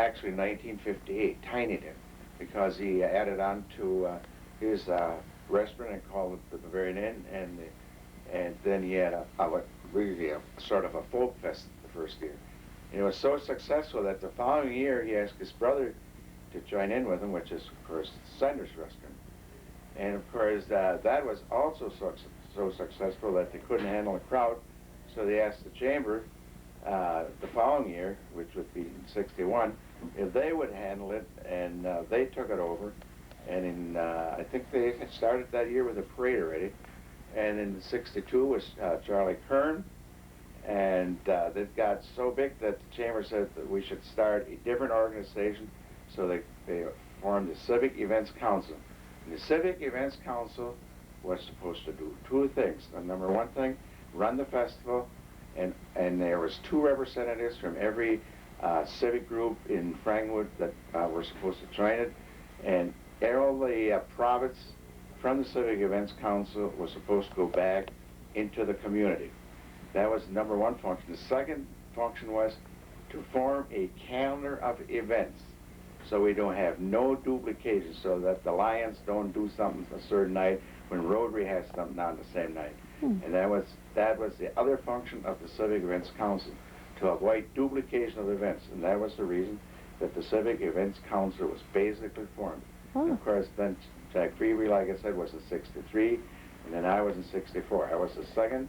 actually 1958, Tiny did, because he added on to his restaurant and called it the Bavarian Inn, and then he had really a sort of a folk fest the first year. And it was so successful that the following year he asked his brother to join in with him, which is, of course, Sender's restaurant. And, of course, that was also so successful that they couldn't handle the crowd, so they asked the Chamber the following year, which would be in '61, if they would handle it, and they took it over. And in, I think they had started that year with a parade already. And in '62 was Charlie Kern, and it got so big that the Chamber said that we should start a different organization, so they formed the Civic Events Council. And the Civic Events Council was supposed to do two things. The number one thing, run the festival, and there was 2 representatives from every civic group in Frankwood that were supposed to join it, and all the profits from the Civic Events Council was supposed to go back into the community. That was the number one function. The second function was to form a calendar of events, so we don't have no duplication, so that the Lions don't do something a certain night when Rotary has something on the same night. And that was the other function of the Civic Events Council, to avoid duplication of events. And that was the reason that the Civic Events Council was basically formed. And of course, then Jack Freeby, like I said, was in '63, and then I was in '64. I was the second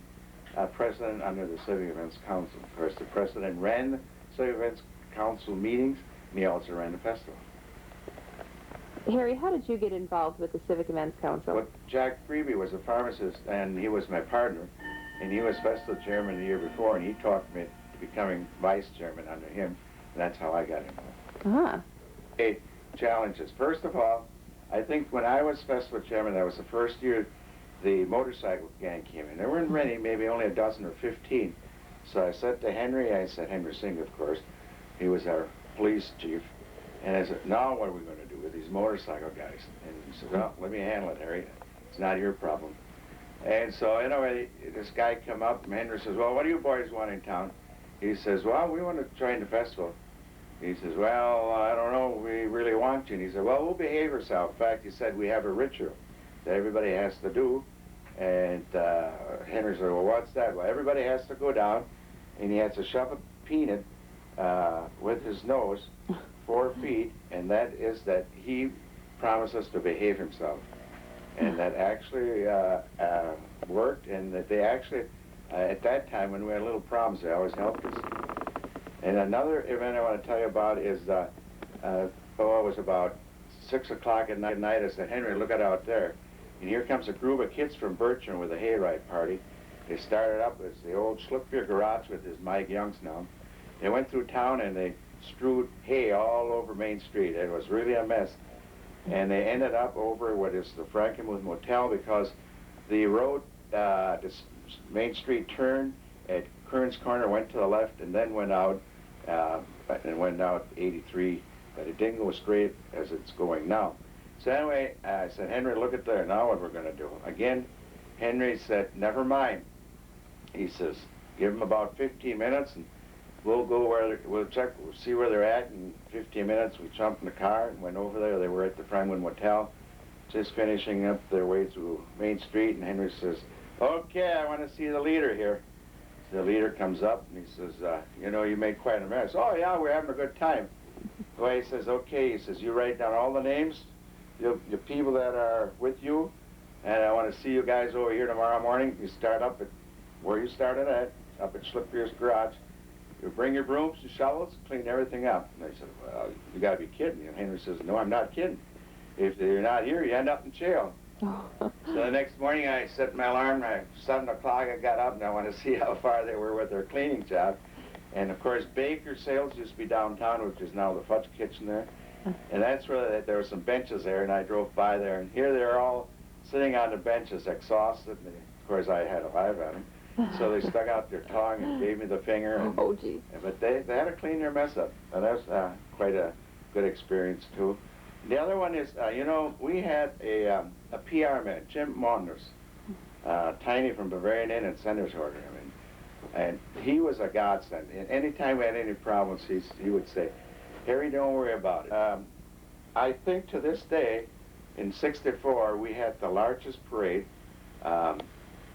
president under the Civic Events Council. Of course, the president ran the Civic Events Council meetings, and he also ran the festival. Harry, how did you get involved with the Civic Events Council? Well, Jack Freeby was a pharmacist, and he was my partner, and he was festival chairman the year before, and he talked me to becoming vice chairman under him, and that's how I got involved. Challenges. First of all, I think when I was festival chairman, that was the first year the motorcycle gang came in. There weren't many, maybe only a dozen or 15. So I said to Henry Singh, of course, he was our police chief, and I said, now what are we going to do with these motorcycle guys? And he said, well, let me handle it, Harry. It's not your problem. And so anyway, this guy come up, and Henry says, well, what do you boys want in town? He says, well, we want to join the festival. He says, well, I don't know, we really want you. And he said, well, we'll behave ourselves. In fact, he said, we have a ritual that everybody has to do. And Henry said, well, what's that? Well, everybody has to go down, and he has to shove a peanut with his nose 4 feet, and that is that he promises to behave himself. And that actually worked, and that they actually, at that time when we had little problems, they always helped us. And another event I want to tell you about is, it was about 6 o'clock at night. I said, Henry, look out there. And here comes a group of kids from Bertrand with a hayride party. They started up as the old Schlippier garage with his Mike Youngs now. They went through town and they strewed hay all over Main Street. It was really a mess. And they ended up over what is the Frankenmuth Motel, because the road, this Main Street turned at Kearns Corner, went to the left, and then went out, 83, but it didn't go straight as it's going now. So anyway, I said, Henry, look at there, now what we're going to do. Again, Henry said, never mind. He says, give them about 15 minutes, and we'll go where, we'll check, we'll see where they're at. In 15 minutes, we jumped in the car and went over there. They were at the Franklin Motel, just finishing up their way through Main Street, and Henry says, okay, I want to see the leader here. So the leader comes up, and he says, you know, you made quite a mess. Oh, yeah, we're having a good time. Well, he says, okay, he says, you write down all the names, the people that are with you, and I want to see you guys over here tomorrow morning. You start up at where you started at, up at Schlippier's garage. You bring your brooms and shovels, clean everything up. And they said, well, you got to be kidding. And Henry says, no, I'm not kidding. If you're not here, you end up in jail. So the next morning, I set my alarm. At 7 o'clock, I got up, and I wanted to see how far they were with their cleaning job. And, of course, Baker Sales used to be downtown, which is now the Fudge Kitchen there. And that's where there were some benches there, and I drove by there. And here they're all sitting on the benches, exhausted. And of course, I had a live at them. So they stuck out their tongue and gave me the finger. And, oh, gee. But they had to clean their mess up. And that was quite a good experience, too. The other one is, you know, we had a PR man, Jim Maunders, Tiny from Bavarian Inn and Sender's Order. I mean, and he was a godsend. And anytime we had any problems, he would say, Harry, don't worry about it. I think to this day, in '64, we had the largest parade.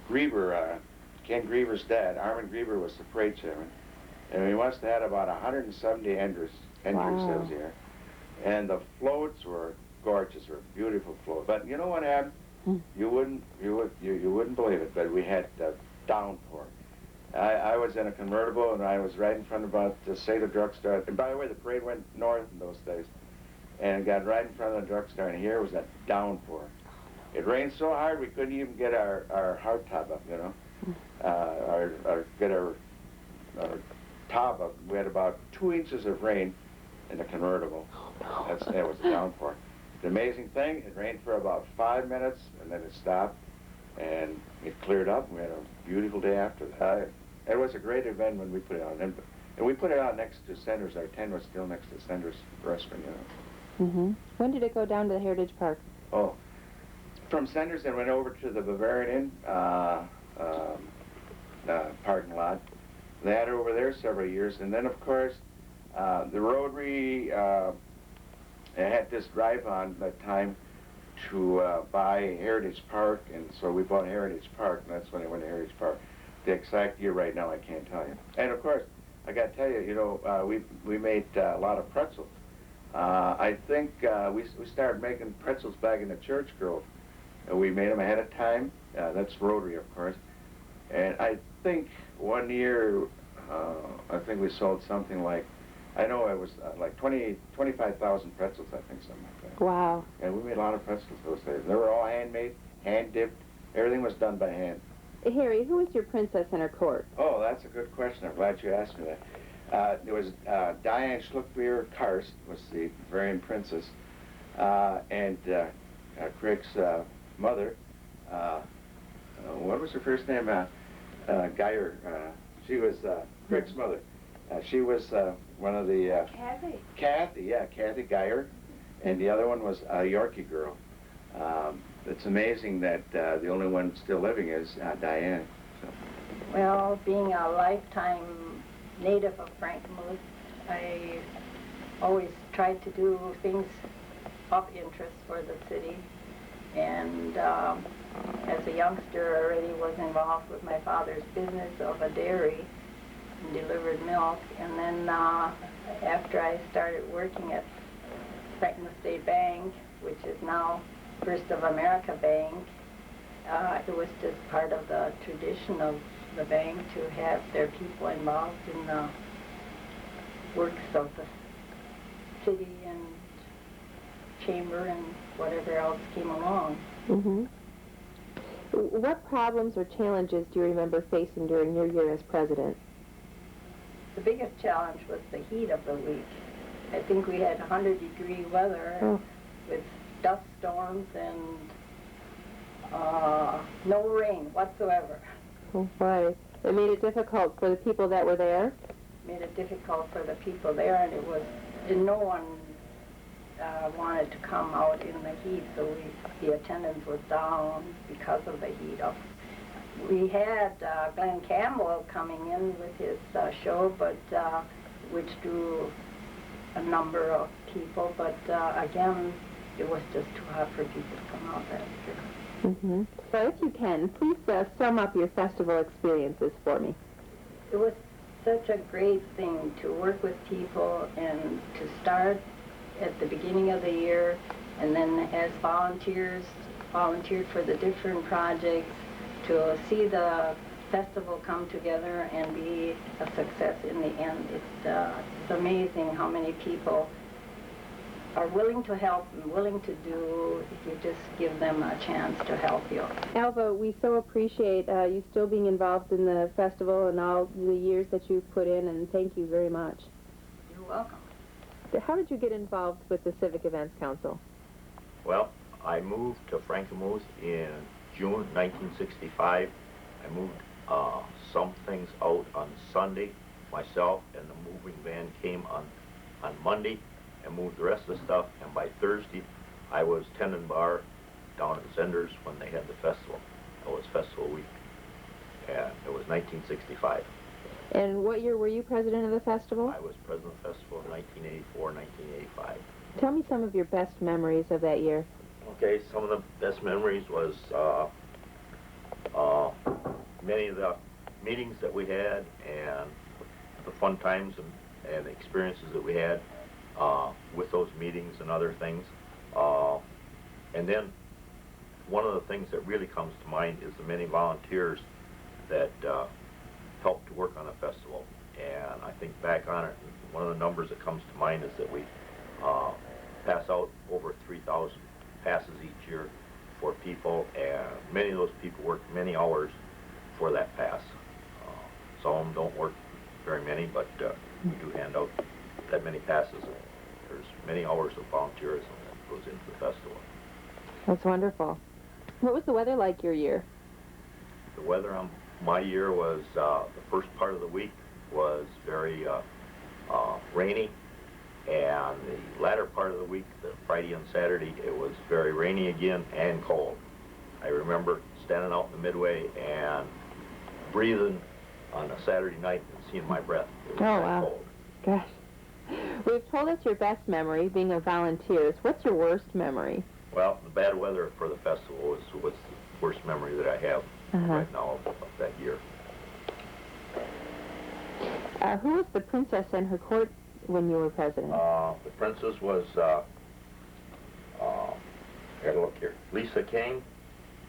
Grieber, Ken Grieber's dad, Armin Grieber, was the parade chairman. And we must have had about 170 entries that was here. And the floats were gorgeous, were beautiful floats. But you know what happened? You wouldn't believe it, but we had downpour. I was in a convertible, and I was right in front of the drugstore. And by the way, the parade went north in those days. And got right in front of the drugstore, and here was a downpour. It rained so hard we couldn't even get our hardtop up, you know. Get our top up. We had about 2 inches of rain in the convertible. That was a downpour. The amazing thing, it rained for about 5 minutes, and then it stopped, and it cleared up, and we had a beautiful day after that. It was a great event when we put it on. And we put it on next to Senders. Our tent was still next to Senders Restaurant, you know. When did it go down to the Heritage Park? Oh, from Senders it went over to the Bavarian Inn parking lot. They had it over there several years, and then of course the Rotary had this drive-on that time to buy Heritage Park, and so we bought Heritage Park, and that's when it went to Heritage Park. The exact year right now I can't tell you. And of course, I got to tell you, you know, we made a lot of pretzels. I think we started making pretzels back in the Church Grove. We made them ahead of time. That's Rotary, of course. And I think one year, I think we sold something like, I know it was like 25,000 pretzels, I think, something like that. Wow. And we made a lot of pretzels those days. They were all handmade, hand-dipped. Everything was done by hand. Harry, who was your princess in her court? Oh, that's a good question. I'm glad you asked me that. There was Diane Schluckbeer-Karst was the Bavarian princess, and Crick's mother, what was her first name? Geyer. She was Crick's mother. She was one of the... Kathy Geyer, and the other one was a Yorkie girl. It's amazing that the only one still living is Diane. So. Well, being a lifetime native of Frankenmuth, I always tried to do things of interest for the city. And as a youngster, I already was involved with my father's business of a dairy and delivered milk. And then after I started working at Frankenmuth State Bank, which is now First of America Bank, it was just part of the tradition of the bank to have their people involved in the works of the city and chamber and whatever else came along. What problems or challenges do you remember facing during your year as president? The biggest challenge was the heat of the week. I think we had 100-degree weather with dust storms and no rain whatsoever. Oh, boy. It made it difficult for the people that were there? Made it difficult for the people there, and no one wanted to come out in the heat, so the attendance was down because of the heat. We had Glenn Campbell coming in with his show, but which drew a number of people, but again, it was just too hot for people to come out that year. So if you can, please sum up your festival experiences for me. It was such a great thing to work with people and to start at the beginning of the year, and then as volunteered for the different projects, to see the festival come together and be a success in the end. It's amazing how many people are willing to help and willing to do if you just give them a chance to help you. Alva, we so appreciate you still being involved in the festival and all the years that you've put in, and thank you very much. You're welcome. How did you get involved with the Civic Events Council? Well, I moved to Frankenmuth in June 1965. I moved some things out on Sunday myself, and the moving van came on Monday and moved the rest of the stuff, and by Thursday I was tending bar down at Senders when they had the festival. It was festival week, and it was 1965. And what year were you president of the festival? I was president of the festival in 1984, 1985. Tell me some of your best memories of that year. Okay, some of the best memories was many of the meetings that we had and the fun times and experiences that we had with those meetings and other things. And then one of the things that really comes to mind is the many volunteers that helped to work on the festival. And I think back on it, one of the numbers that comes to mind is that we pass out over 3,000 passes each year for people, and many of those people work many hours for that pass. Some of them don't work very many, but we do hand out that many passes. There's many hours of volunteerism that goes into the festival. That's wonderful. What was the weather like your year? The weather on my year was, the first part of the week was very rainy, and the latter part of the week, the Friday and Saturday, it was very rainy again and cold. I remember standing out in the midway and breathing on a Saturday night and seeing my breath. It was very wow. cold. Gosh. We've told us your best memory, being a volunteer. What's your worst memory? Well, the bad weather for the festival was the worst memory that I have right now of that year. Who was the princess and her court when you were president? The princess was, I gotta look here, Lisa King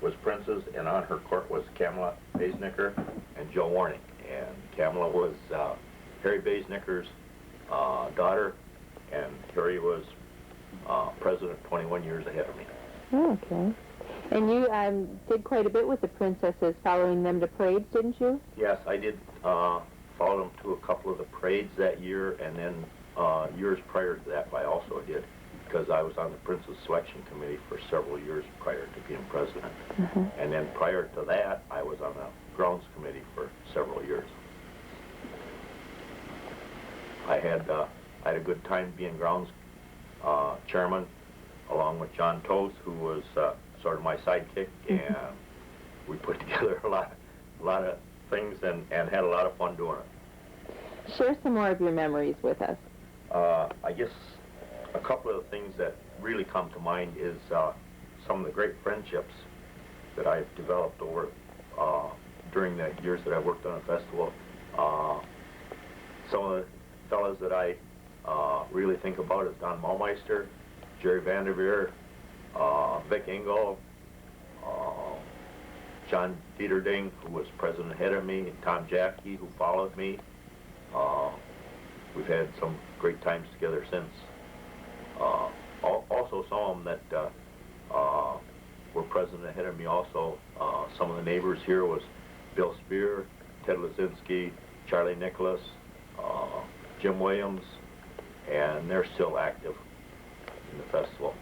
was princess, and on her court was Kamala Baisnicker and Joe Warnick. And Kamala was Harry Baisnicker's daughter, and Harry was president 21 years ahead of me. Oh, okay. And you did quite a bit with the princesses, following them to parades, didn't you? Yes, I did follow them to a couple of the parades that year, and then years prior to that I also did, because I was on the Princess Selection Committee for several years prior to being president. And then prior to that, I was on the Grounds Committee for several years. I had a good time being Grounds chairman, along with John Toth, who was sort of my sidekick, and we put together a lot of things and had a lot of fun doing it. Share some more of your memories with us. I guess a couple of the things that really come to mind is some of the great friendships that I've developed over during the years that I worked on a festival. Some of the fellas that I really think about is Don Maumeister, Jerry Vanderveer, Vic Engel, John Dieterding, who was president ahead of me, and Tom Jafke, who followed me. We've had some great times together since. Also some of them that were president ahead of me also. Some of the neighbors here was Bill Spear, Ted Lazinski, Charlie Nicholas, Jim Williams, and they're still active in the festival.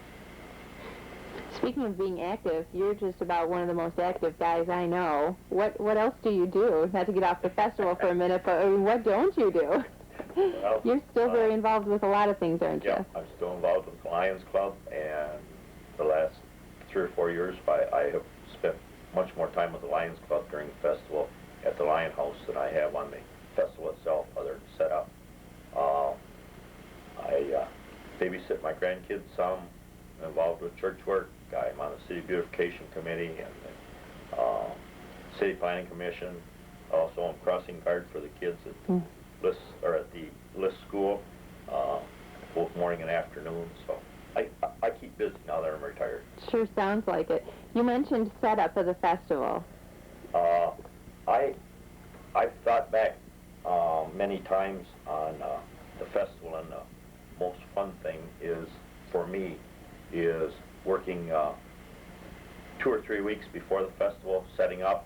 Speaking of being active, you're just about one of the most active guys I know. What else do you do? Not to get off the festival for a minute, but I mean, what don't you do? Well, You're still very involved with a lot of things, aren't you? Yeah, I'm still involved with the Lions Club, and the last 3 or 4 years I have spent much more time with the Lions Club during the festival at the Lion House than I have on the festival itself, other than set up. I babysit my grandkids some, I'm involved with church work. I'm on the City Beautification Committee and the City Planning Commission. Also, I'm crossing guard for the kids at at the List School, both morning and afternoon. So I keep busy now that I'm retired. Sure sounds like it. You mentioned setup of the festival. I've thought back many times on the festival, and the most fun thing is, for me, is working 2 or 3 weeks before the festival, setting up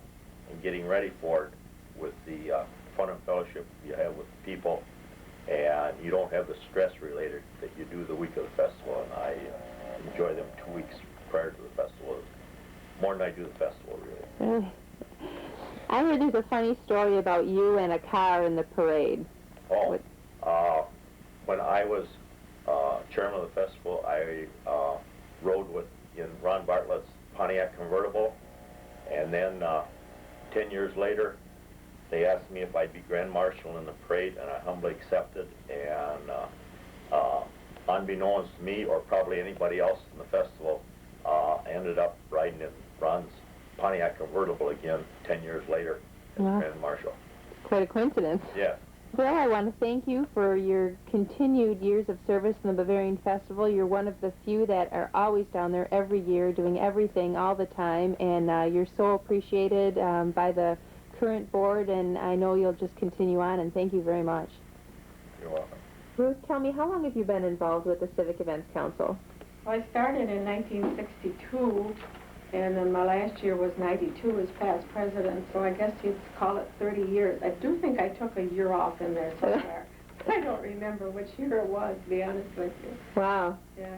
and getting ready for it with the fun and fellowship you have with people, and you don't have the stress related that you do the week of the festival. And I enjoy them 2 weeks prior to the festival more than I do the festival, really. I heard there's a funny story about you and a car in the parade. Oh, when I was chairman of the festival, I rode in Ron Bartlett's Pontiac convertible, and then 10 years later, they asked me if I'd be Grand Marshal in the parade, and I humbly accepted. And unbeknownst to me, or probably anybody else in the festival, I ended up riding in Ron's Pontiac convertible again 10 years later as Wow. Grand Marshal. Quite a coincidence. Yeah. Well, I want to thank you for your continued years of service in the Bavarian Festival. You're one of the few that are always down there every year doing everything all the time, and you're so appreciated by the current board, and I know you'll just continue on, and thank you very much. You're welcome. Ruth, tell me, how long have you been involved with the Civic Events Council? Well, I started in 1962, and then my last year was 92 as past president, so I guess you'd call it 30 years. I do think I took a year off in there somewhere. I don't remember which year it was, to be honest with you. Wow. Yeah.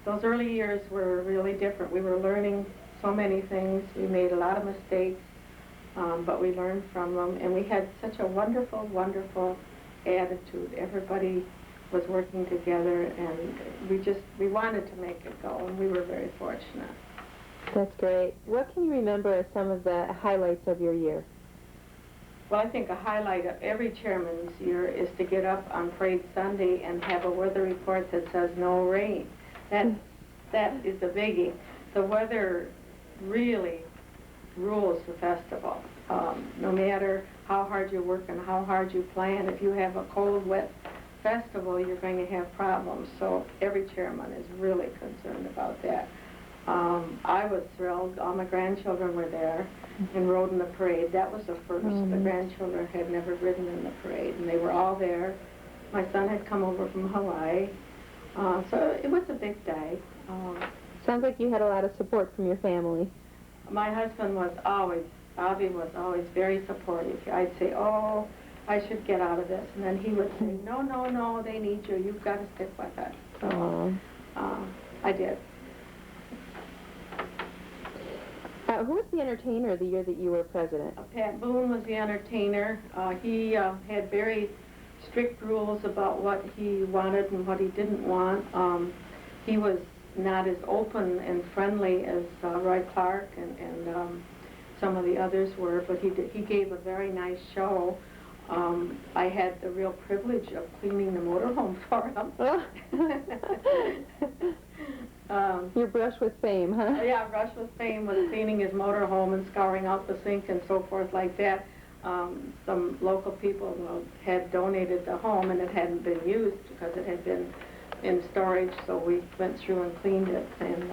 Those early years were really different. We were learning so many things. We made a lot of mistakes, but we learned from them, and we had such a wonderful, wonderful attitude. Everybody was working together, and we wanted to make it go, and we were very fortunate. That's great. What can you remember as some of the highlights of your year? Well, I think a highlight of every chairman's year is to get up on Parade Sunday and have a weather report that says no rain. That is a biggie. The weather really rules the festival. No matter how hard you work and how hard you plan, if you have a cold, wet festival, you're going to have problems. So every chairman is really concerned about that. I was thrilled. All my grandchildren were there and rode in the parade. That was the first. The grandchildren had never ridden in the parade, and they were all there. My son had come over from Hawaii. So it was a big day. Sounds like you had a lot of support from your family. My husband was always, Avi was always very supportive. I'd say, oh, I should get out of this. And then he would say, no, no, no, they need you. You've got to stick with it. So I did. Who was the entertainer the year that you were president? Pat Boone was the entertainer. He had very strict rules about what he wanted and what he didn't want. He was not as open and friendly as Roy Clark and some of the others were, but he gave a very nice show. I had the real privilege of cleaning the motorhome for him. Your brush with fame, huh? Yeah, brush with fame was cleaning his motorhome and scouring out the sink and so forth like that. Some local people had donated the home, and it hadn't been used because it had been in storage, so we went through and cleaned it. And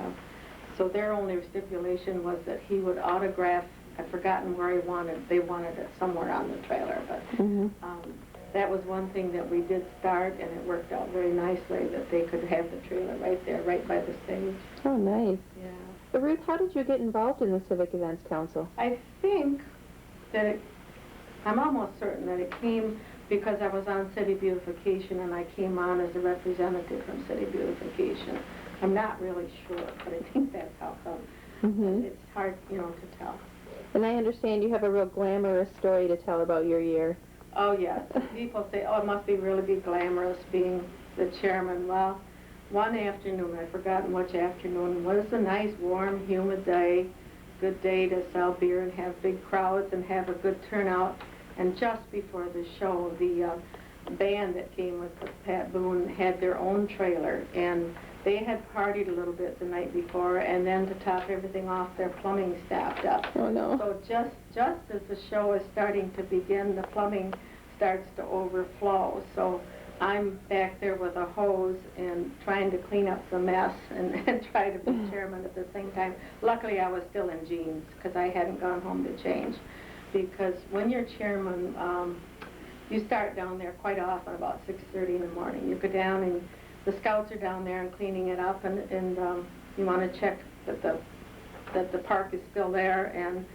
so their only stipulation was that he would autograph. I've forgotten where they wanted it somewhere on the trailer, but that was one thing that we did start, and it worked out very nicely that they could have the trailer right there, right by the stage. Oh, nice. Yeah. Ruth, how did you get involved in the Civic Events Council? I think that I'm almost certain that it came because I was on City Beautification, and I came on as a representative from City Beautification. I'm not really sure, but I think that's how come. It's hard, to tell. And I understand you have a real glamorous story to tell about your year. Oh, yes. People say, oh, it must be really be glamorous being the chairman. Well, one afternoon, I've forgotten which afternoon, it was a nice, warm, humid day, good day to sell beer and have big crowds and have a good turnout. And just before the show, the band that came with Pat Boone had their own trailer, and they had partied a little bit the night before, and then to top everything off, their plumbing stopped up. Oh, no. So just as the show is starting to begin, the plumbing starts to overflow. So I'm back there with a hose and trying to clean up the mess and try to be chairman at the same time. Luckily, I was still in jeans because I hadn't gone home to change. Because when you're chairman, you start down there quite often about 6:30 in the morning. You go down and the scouts are down there and cleaning it up, and you want to check that the park is still there, and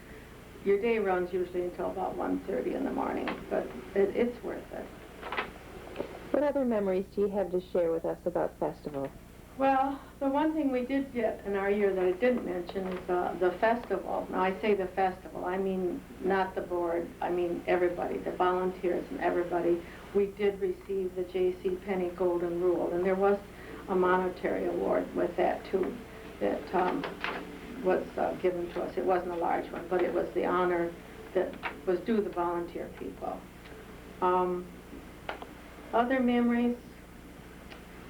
your day runs usually until about 1:30 in the morning, but it's worth it. What other memories do you have to share with us about festival? Well, the one thing we did get in our year that I didn't mention is the festival. Now, I say the festival, I mean not the board, I mean everybody, the volunteers and everybody. We did receive the J.C. Penney Golden Rule, and there was a monetary award with that, too, that was given to us. It wasn't a large one, but it was the honor that was due the volunteer people. Other memories,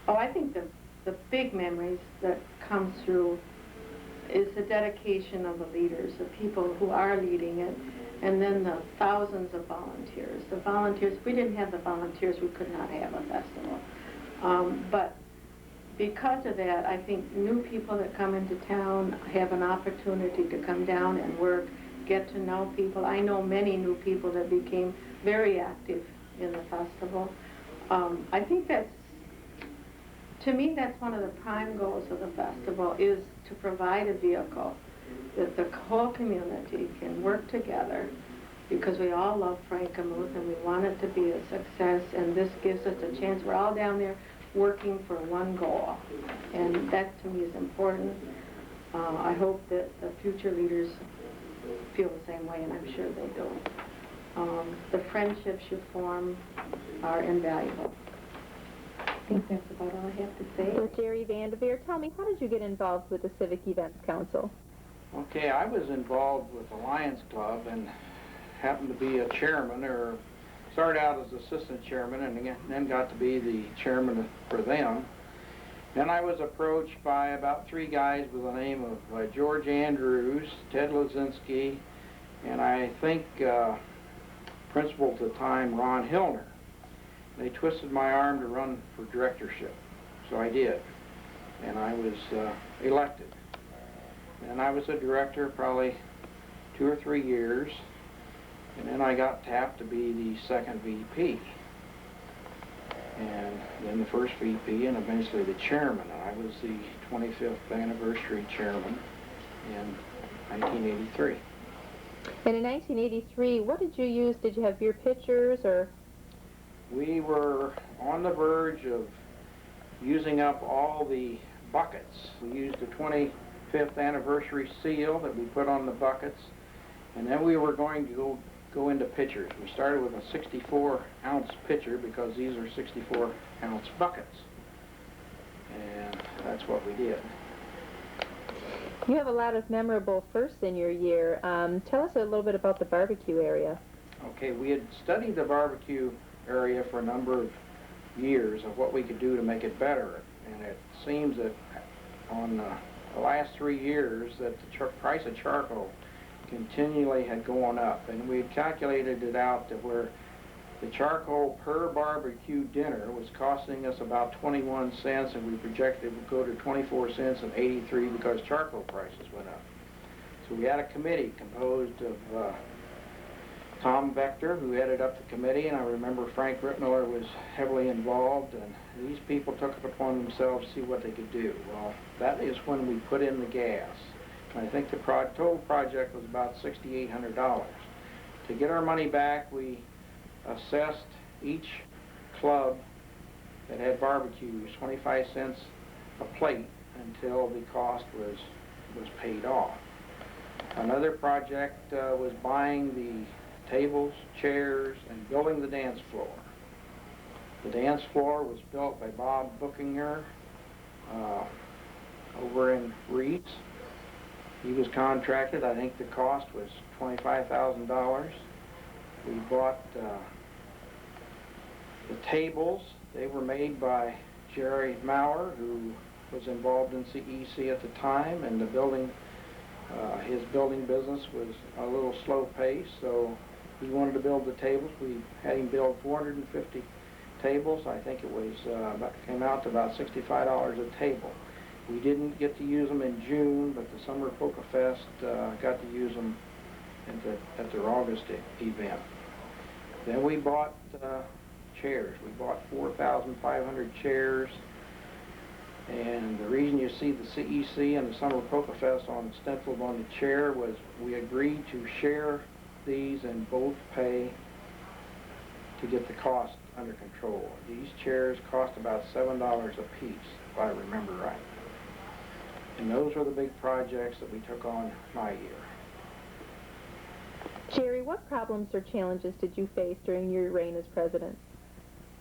I think the big memories that come through is the dedication of the leaders, the people who are leading it, and then the thousands of volunteers. The volunteers, if we didn't have the volunteers, we could not have a festival. But because of that, I think new people that come into town have an opportunity to come down and work, get to know people. I know many new people that became very active in the festival. I think to me, that's one of the prime goals of the festival, is to provide a vehicle that the whole community can work together, because we all love Frankenmuth and we want it to be a success, and this gives us a chance. We're all down there working for one goal, and that to me is important. I hope that the future leaders feel the same way, and I'm sure they do. The friendships you form are invaluable. I think that's about all I have to say. So Jerry Vanderveer, tell me, how did you get involved with the Civic Events Council? Okay, I was involved with the Lions Club and happened to be a chairman, or started out as assistant chairman and then got to be the chairman for them. Then I was approached by about 3 guys with the name of George Andrews, Ted Lozinski, and I think principal at the time, Ron Hillner. They twisted my arm to run for directorship, so I did, and I was elected. And I was a director probably 2 or 3 years, and then I got tapped to be the second VP, and then the first VP, and eventually the chairman. And I was the 25th anniversary chairman in 1983. And in 1983, what did you use? Did you have beer pitchers, or? We were on the verge of using up all the buckets. We used the 25th anniversary seal that we put on the buckets, and then we were going to go into pitchers. We started with a 64-ounce pitcher because these are 64-ounce buckets, and that's what we did. You have a lot of memorable firsts in your year. Tell us a little bit about the barbecue area. Okay, we had studied the barbecue area for a number of years of what we could do to make it better, and it seems that on the last 3 years that the price of charcoal continually had gone up, and we had calculated it out to where the charcoal per barbecue dinner was costing us about 21 cents, and we projected it would go to 24 cents in '83 because charcoal prices went up. So we had a committee composed of Tom Vector, who headed up the committee, and I remember Frank Rittmiller was heavily involved, and these people took it upon themselves to see what they could do. Well, that is when we put in the gas. And I think the total project was about $6,800. To get our money back, we assessed each club that had barbecues 25 cents a plate until the cost was paid off. Another project was buying the tables, chairs, and building the dance floor. The dance floor was built by Bob Bookinger over in Reeds. He was contracted. I think the cost was $25,000. We bought the tables. They were made by Jerry Maurer, who was involved in CEC at the time, and the building, his building business was a little slow pace, so he wanted to build the tables. We had him build 450 tables. I think it was came out to about $65 a table. We didn't get to use them in June, but the Summer Polka Fest got to use them at their August event. Then we bought chairs. We bought 4,500 chairs, and the reason you see the CEC and the Summer Polka Fest stenciled on the chair was we agreed to share these and both pay to get the cost under control. These chairs cost about $7 a piece, if I remember right. And those were the big projects that we took on my year. Jerry, what problems or challenges did you face during your reign as president?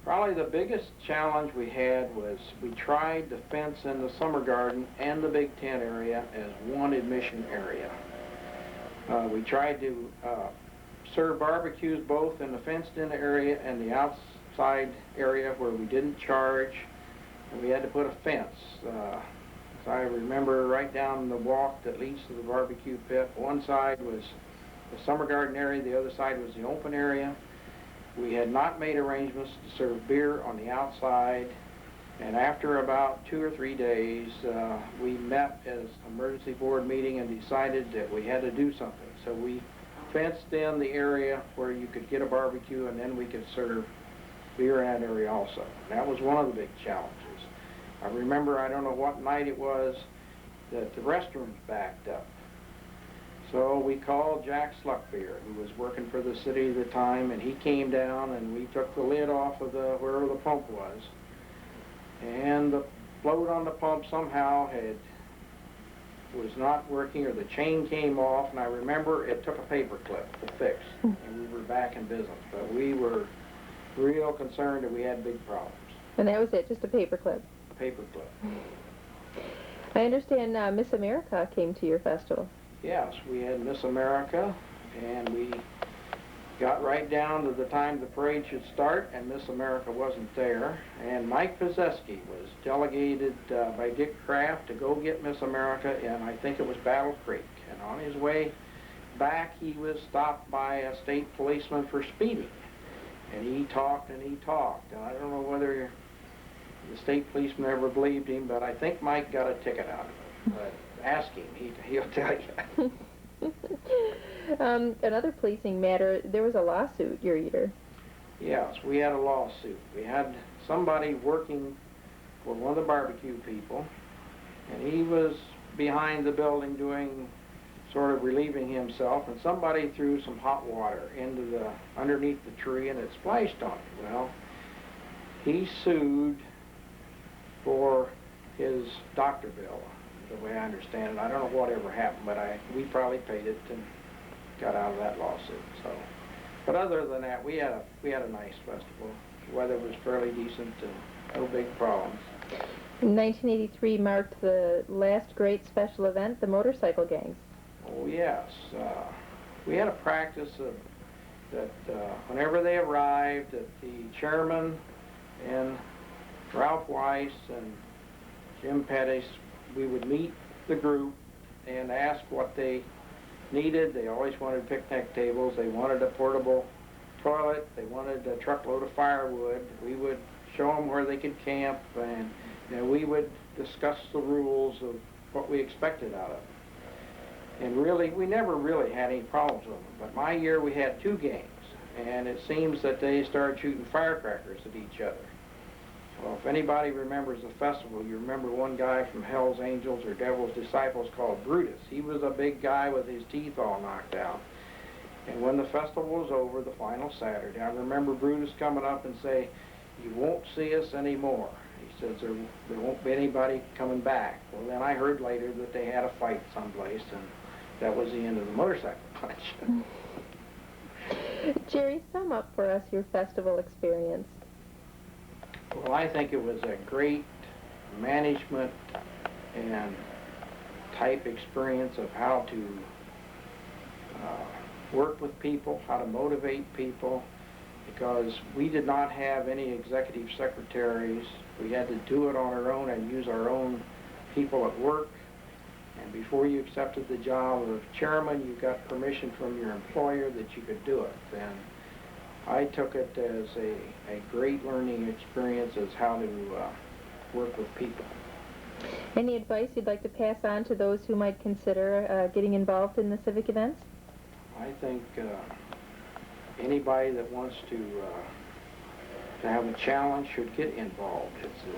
Probably the biggest challenge we had was we tried to fence in the Summer Garden and the Big Tent area as one admission area. We tried to served barbecues both in the fenced-in area and the outside area where we didn't charge, and we had to put a fence. So I remember right down the walk that leads to the barbecue pit, one side was the summer garden area, the other side was the open area. We had not made arrangements to serve beer on the outside, and after about 2 or 3 days, we met as an emergency board meeting and decided that we had to do something. So we fenced in the area where you could get a barbecue, and then we could serve beer in that area also. That was one of the big challenges. I remember, I don't know what night it was, that the restrooms backed up. So we called Jack Sluckbeer, who was working for the city at the time, and he came down and we took the lid off of wherever the pump was. And the float on the pump somehow was not working, or the chain came off, and I remember it took a paper clip to fix, and we were back in business. But we were real concerned that we had big problems. And that was it, just a paper clip. Paper clip. I understand Miss America came to your festival. Yes, we had Miss America, and we got right down to the time the parade should start, and Miss America wasn't there. And Mike Pozeski was delegated by Dick Kraft to go get Miss America in, I think it was Battle Creek. And on his way back, he was stopped by a state policeman for speeding. And he talked and he talked. And I don't know whether the state policeman ever believed him, but I think Mike got a ticket out of it. But ask him, he'll tell you. Another policing matter, there was a lawsuit your year. Yes, we had a lawsuit. We had somebody working for one of the barbecue people, and he was behind the building doing sort of relieving himself, and somebody threw some hot water underneath the tree, and it splashed on him. Well, he sued for his doctor bill, the way I understand it. I don't know what ever happened, but we probably paid it and got out of that lawsuit. So, but other than that, we had a nice festival. The weather was fairly decent and no big problems. 1983 marked the last great special event, the motorcycle gangs. Oh yes, we had a practice that whenever they arrived, that the chairman and Ralph Weiss and Jim Pettis, we would meet the group and ask what they needed. They always wanted picnic tables. They wanted a portable toilet. They wanted a truckload of firewood. We would show them where they could camp, and we would discuss the rules of what we expected out of them. And really, we never really had any problems with them. But my year, we had 2 gangs, and it seems that they started shooting firecrackers at each other. Well, if anybody remembers the festival, you remember one guy from Hell's Angels or Devil's Disciples called Brutus. He was a big guy with his teeth all knocked out. And when the festival was over, the final Saturday, I remember Brutus coming up and say, "You won't see us anymore." He says, there won't be anybody coming back. Well, then I heard later that they had a fight someplace, and that was the end of the motorcycle punch. Jerry, sum up for us your festival experience. Well, I think it was a great management and type experience of how to work with people, how to motivate people, because we did not have any executive secretaries. We had to do it on our own and use our own people at work. And before you accepted the job of chairman, you got permission from your employer that you could do it. And I took it as a great learning experience as how to work with people. Any advice you'd like to pass on to those who might consider getting involved in the civic events? I think anybody that wants to have a challenge should get involved.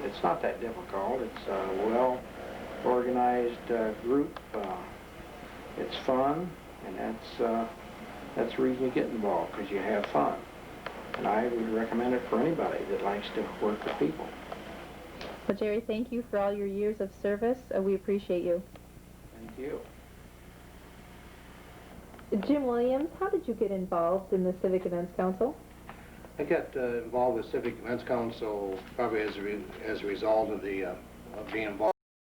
It's not that difficult. It's a well-organized group. It's fun, and that's the reason you get involved, because you have fun. And I would recommend it for anybody that likes to work with people. Well, Jerry, thank you for all your years of service. We appreciate you. Thank you. Jim Williams, how did you get involved in the Civic Events Council? I got involved with Civic Events Council probably as a result of being involved